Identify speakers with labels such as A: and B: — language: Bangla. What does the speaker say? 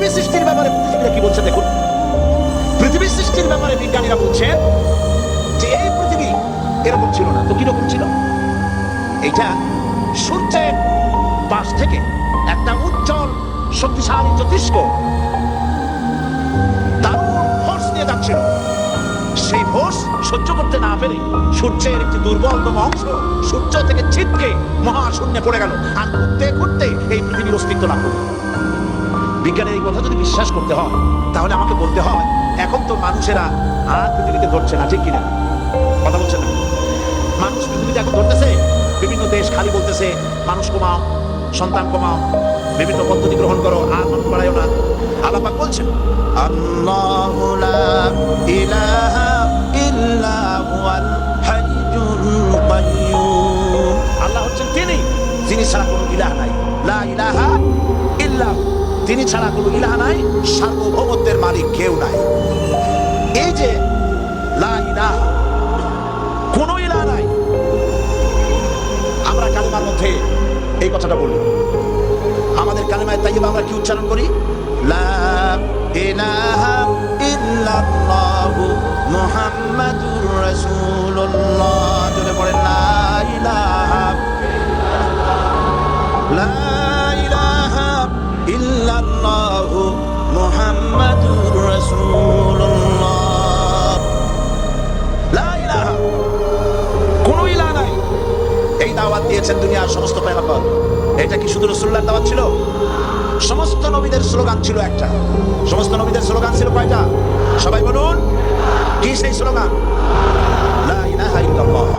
A: পৃথিবী সৃষ্টির ব্যাপারে বুদ্ধিজীবীরা কি বলছে দেখুন। পৃথিবী সৃষ্টির ব্যাপারে বিজ্ঞানীরা বলছেন যে এই পৃথিবী এরকম ছিল না। তো কিরকম ছিল? এটা সূর্যের পাশ থেকে একটা উজ্জ্বল শক্তিশালী জ্যোতিষ্ক দারুণ ফোর্স নিয়ে যাচ্ছিল। সেই ফোর্স সহ্য করতে না পেরে সূর্যের একটি দুর্বলতম অংশ সূর্য থেকে ছিটকে মহাশূন্যে পড়ে গেল, আর ঘুরতে ঘুরতে এই পৃথিবীর অস্তিত্ব লাভ করল। বিজ্ঞানের এই কথা যদি বিশ্বাস করতে হয়, তাহলে আমাকে বলতে হয় এখন তো মানুষেরা আর পৃথিবীতে ধরছে না, ঠিক কিনা? কথা বলছে না? মানুষ পৃথিবীতে এখন ধরতেছে, বিভিন্ন দেশ খালি বলতেছে মানুষ কমাও, সন্তান কমাও, বিভিন্ন পদ্ধতি গ্রহণ করো, আর মানুষ বাড়ায়ও না। আল্লাহ পাক বলছেন আল্লাহু লা ইলাহা ইল্লা হুয়াল হাইয়ুল কাইয়্যুম। আল্লাহ হচ্ছেন তিনি যিনি ছাড়া কোনো ইলাহ নাই। লা ইলাহা ইল্লা, তিনি ছাড়া কোনো ইলাহ নাই, সার্বভৌমত্বের মালিক কেউ নাই। এই যে লা ইলাহা, কোনো ইলাহ নাই, আমরা কালেমার মধ্যে এই কথাটা বলি। আমাদের কালেমায় তাইয়্যিবা আমরা কি উচ্চারণ করি? লা ইলাহা ইল্লাল্লাহু মুহাম্মাদুর রাসূলুল্লাহ। জোরে পড়েন লা ইলাহা, লা ইলাহা ইল্লাল্লাহু মুহাম্মাদুর রাসূলুল্লাহ। লা ইলাহা, কোনো ইলাহ নাই। এই দাওয়াত দিয়েছেন দুনিয়ার সমস্ত পয়গম্বর। এটা কি শুধু রাসূলুল্লাহর দাওয়াত ছিল? সমস্ত নবীদের স্লোগান ছিল একটা। সমস্ত নবীদের স্লোগান ছিল কয়টা? সবাই বলুন, কি সেই স্লোগান? লা ইলাহা ইল্লাল্লাহ।